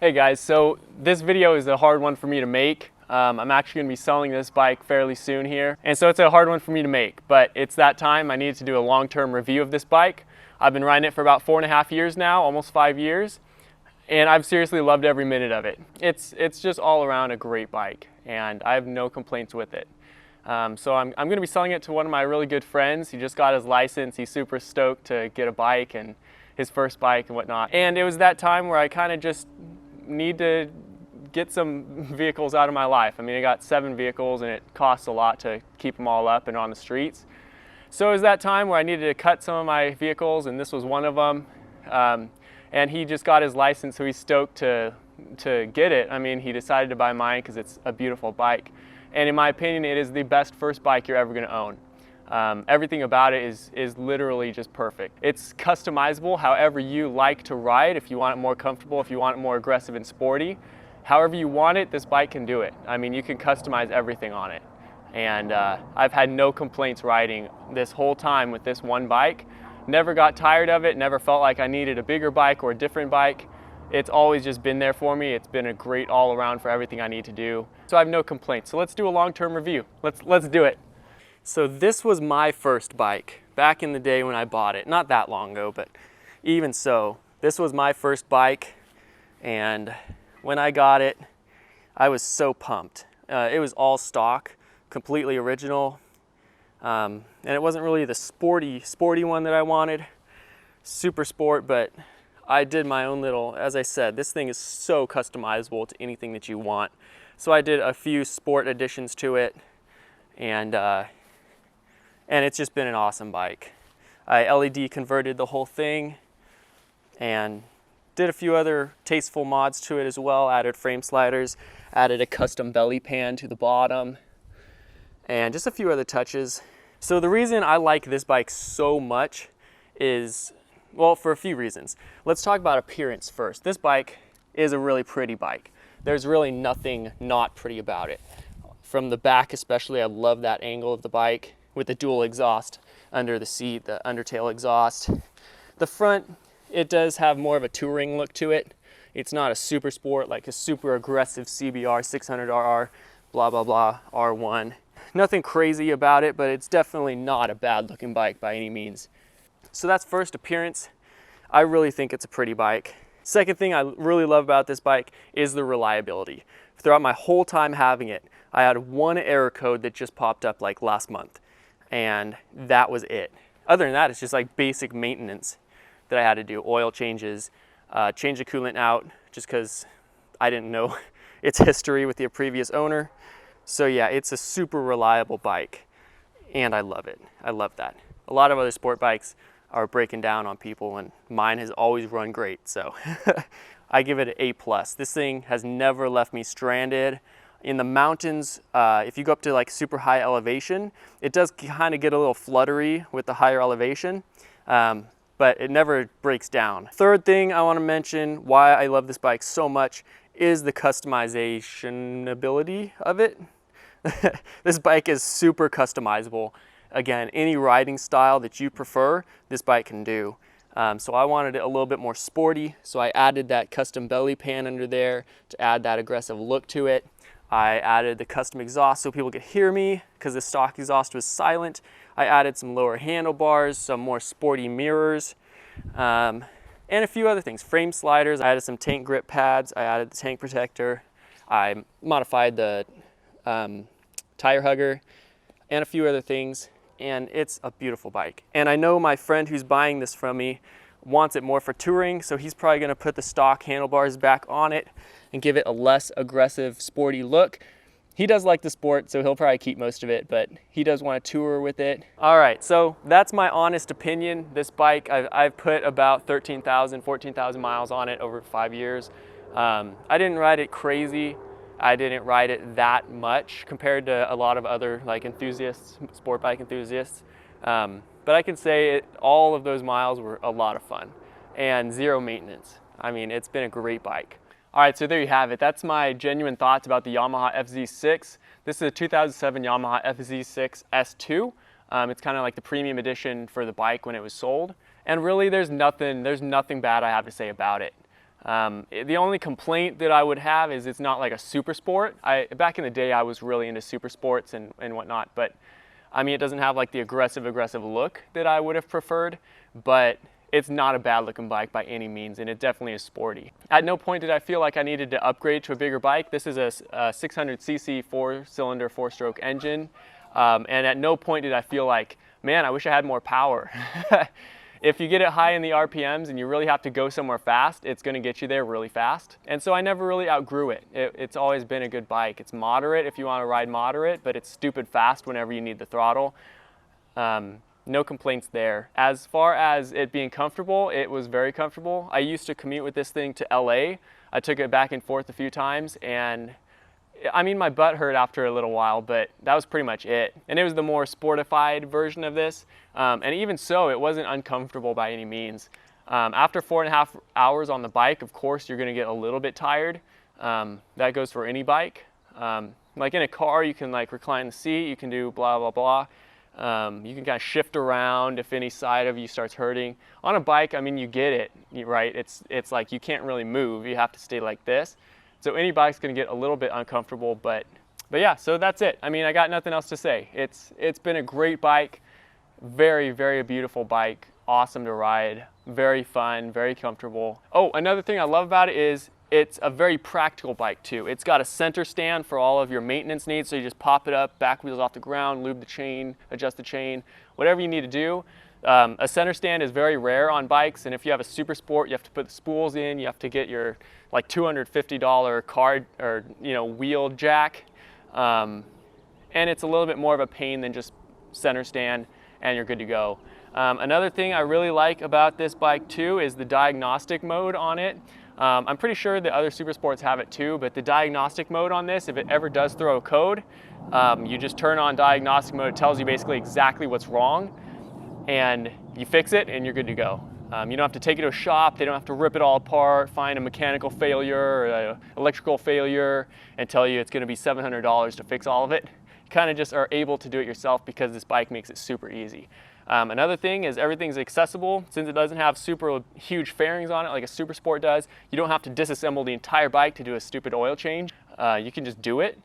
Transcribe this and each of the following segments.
Hey guys, so this video is a hard one for me to make. I'm actually going to be selling this bike fairly soon here, and so it's a hard one for me to make, but it's that time. I need to do a long-term review of this bike. I've been riding it for about 4.5 years now, almost 5 years, and I've seriously loved every minute of it. It's just all around a great bike, and I have no complaints with it. So I'm going to be selling it to one of my really good friends. He just got his license. He's super stoked to get a bike and his first bike and whatnot. And it was that time where I kind of just need to get some vehicles out of my life. I mean, I got 7 vehicles and it costs a lot to keep them all up and on the streets. So it was that time where I needed to cut some of my vehicles, and this was one of them. And he just got his license, so he's stoked to get it. I mean, he decided to buy mine because it's a beautiful bike. And in my opinion, it is the best first bike you're ever going to own. Everything about it is literally just perfect. It's customizable however you like to ride. If you want it more comfortable, if you want it more aggressive and sporty, however you want it, this bike can do it. I mean, you can customize everything on it. And I've had no complaints riding this whole time with this one bike. Never got tired of it, never felt like I needed a bigger bike or a different bike. It's always just been there for me. It's been a great all around for everything I need to do. So I have no complaints. So let's do a long-term review. Let's do it. So this was my first bike back in the day when I bought it. Not that long ago, but even so, this was my first bike. And when I got it, I was so pumped. It was all stock, completely original. And it wasn't really the sporty one that I wanted, super sport, but I did my own little, as I said, this thing is so customizable to anything that you want. So I did a few sport additions to it, and it's just been an awesome bike. I LED converted the whole thing and did a few other tasteful mods to it as well. Added frame sliders, added a custom belly pan to the bottom, and just a few other touches. So the reason I like this bike so much is, well, for a few reasons. Let's talk about appearance first. This bike is a really pretty bike. There's really nothing not pretty about it. From the back especially, I love that angle of the bike with the dual exhaust under the seat, the undertail exhaust. The front, it does have more of a touring look to it. It's not a super sport, like a super aggressive CBR 600RR, blah, blah, blah, R1. Nothing crazy about it, but it's definitely not a bad looking bike by any means. So that's first, appearance. I really think it's a pretty bike. Second thing I really love about this bike is the reliability. Throughout my whole time having it, I had one error code that just popped up like last month, and that was it. Other than that, it's just like basic maintenance that I had to do. Oil changes, change the coolant out just because I didn't know its history with the previous owner. So yeah, it's a super reliable bike, and I love it. I love that. A lot of other sport bikes are breaking down on people, and mine has always run great, so I give it an A+. This thing has never left me stranded. In the mountains, if you go up to like super high elevation, it does kind of get a little fluttery with the higher elevation, but it never breaks down. Third thing I want to mention why I love this bike so much is the customization ability of it. This bike is super customizable. Again, any riding style that you prefer, this bike can do. So I wanted it a little bit more sporty, so I added that custom belly pan under there to add that aggressive look to it. I added the custom exhaust so people could hear me because the stock exhaust was silent. I added some lower handlebars, some more sporty mirrors, and a few other things. Frame sliders, I added some tank grip pads, I added the tank protector, I modified the tire hugger, and a few other things, and it's a beautiful bike. And I know my friend who's buying this from me wants it more for touring, so he's probably gonna put the stock handlebars back on it and give it a less aggressive, sporty look. He does like the sport, so he'll probably keep most of it, but he does want to tour with it. All right, so that's my honest opinion. This bike, I've put about 13,000, 14,000 miles on it over 5 years. I didn't ride it crazy. I didn't ride it that much compared to a lot of other like enthusiasts, sport bike enthusiasts. But I can say all of those miles were a lot of fun and zero maintenance. I mean, it's been a great bike. All right, so there you have it. That's my genuine thoughts about the Yamaha FZ6. This is a 2007 Yamaha FZ6 S2. It's kind of like the premium edition for the bike when it was sold. And really, there's nothing bad I have to say about it. The only complaint that I would have is it's not like a super sport. Back in the day, I was really into super sports and whatnot, but I mean, it doesn't have like the aggressive look that I would have preferred, but it's not a bad looking bike by any means, and it definitely is sporty. At no point did I feel like I needed to upgrade to a bigger bike. This is a 600cc 4-cylinder 4-stroke engine, and at no point did I feel like, man, I wish I had more power. If you get it high in the RPMs and you really have to go somewhere fast, it's going to get you there really fast. And so I never really outgrew it. It's always been a good bike. It's moderate if you want to ride moderate, but it's stupid fast whenever you need the throttle. No complaints there. As far as it being comfortable, it was very comfortable. I used to commute with this thing to LA. I took it back and forth a few times, and I mean, my butt hurt after a little while, but that was pretty much it. And it was the more sportified version of this. And even so, it wasn't uncomfortable by any means. After 4.5 hours on the bike, of course, you're gonna get a little bit tired. That goes for any bike. Like in a car, you can like recline the seat, you can do blah, blah, blah. You can kind of shift around if any side of you starts hurting. On a bike, I mean, you get it, right? It's like you can't really move. You have to stay like this. So any bike's gonna get a little bit uncomfortable, but yeah, so that's it. I mean, I got nothing else to say. It's been a great bike, very, very beautiful bike, awesome to ride, very fun, very comfortable. Oh, another thing I love about it is it's a very practical bike too. It's got a center stand for all of your maintenance needs, so you just pop it up, back wheels off the ground, lube the chain, adjust the chain, whatever you need to do. A center stand is very rare on bikes, and if you have a super sport, you have to put the spools in, you have to get your like $250 card or wheel jack, and it's a little bit more of a pain than just center stand, and you're good to go. Another thing I really like about this bike too is the diagnostic mode on it. I'm pretty sure the other super sports have it too, but the diagnostic mode on this, if it ever does throw a code, you just turn on diagnostic mode. It tells you basically exactly what's wrong, and you fix it and you're good to go. You don't have to take it to a shop. They don't have to rip it all apart, find a mechanical failure or an electrical failure and tell you it's going to be $700 to fix all of it. You kind of just are able to do it yourself because this bike makes it super easy. Another thing is everything's accessible. Since it doesn't have super huge fairings on it like a super sport does, you don't have to disassemble the entire bike to do a stupid oil change. You can just do it.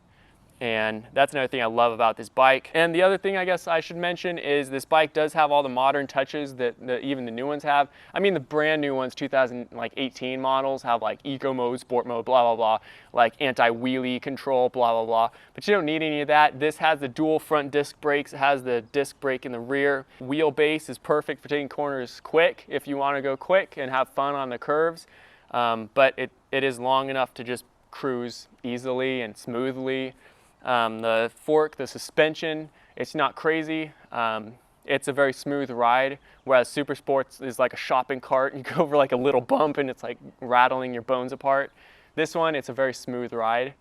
And that's another thing I love about this bike. And the other thing I guess I should mention is this bike does have all the modern touches that even the new ones have. I mean, the brand new ones, 2018 models, have like eco mode, sport mode, blah, blah, blah, like anti-wheelie control, blah, blah, blah. But you don't need any of that. This has the dual front disc brakes. It has the disc brake in the rear. Wheelbase is perfect for taking corners quick if you want to go quick and have fun on the curves. But it is long enough to just cruise easily and smoothly. The fork, the suspension, it's not crazy. It's a very smooth ride, whereas Super Sports is like a shopping cart. You go over like a little bump and it's like rattling your bones apart. This one, it's a very smooth ride,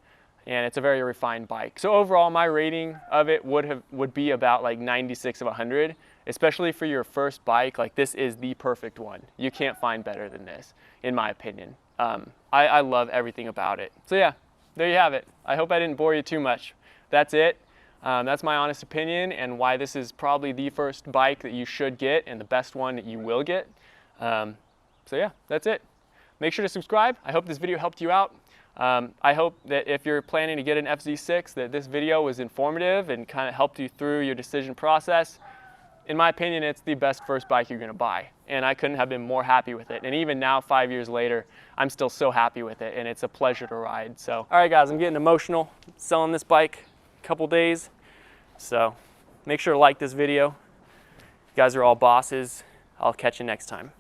and it's a very refined bike. So overall, my rating of it would be about like 96 of 100, especially for your first bike. Like, this is the perfect one. You can't find better than this, in my opinion. I love everything about it. So yeah. There you have it. I hope I didn't bore you too much. That's it. That's my honest opinion and why this is probably the first bike that you should get and the best one that you will get. So yeah, that's it. Make sure to subscribe. I hope this video helped you out. I hope that if you're planning to get an FZ6, that this video was informative and kind of helped you through your decision process. In my opinion, it's the best first bike you're going to buy, and I couldn't have been more happy with it. And even now, 5 years later, I'm still so happy with it, and it's a pleasure to ride. So, all right, guys, I'm getting emotional selling this bike a couple days. So make sure to like this video. You guys are all bosses. I'll catch you next time.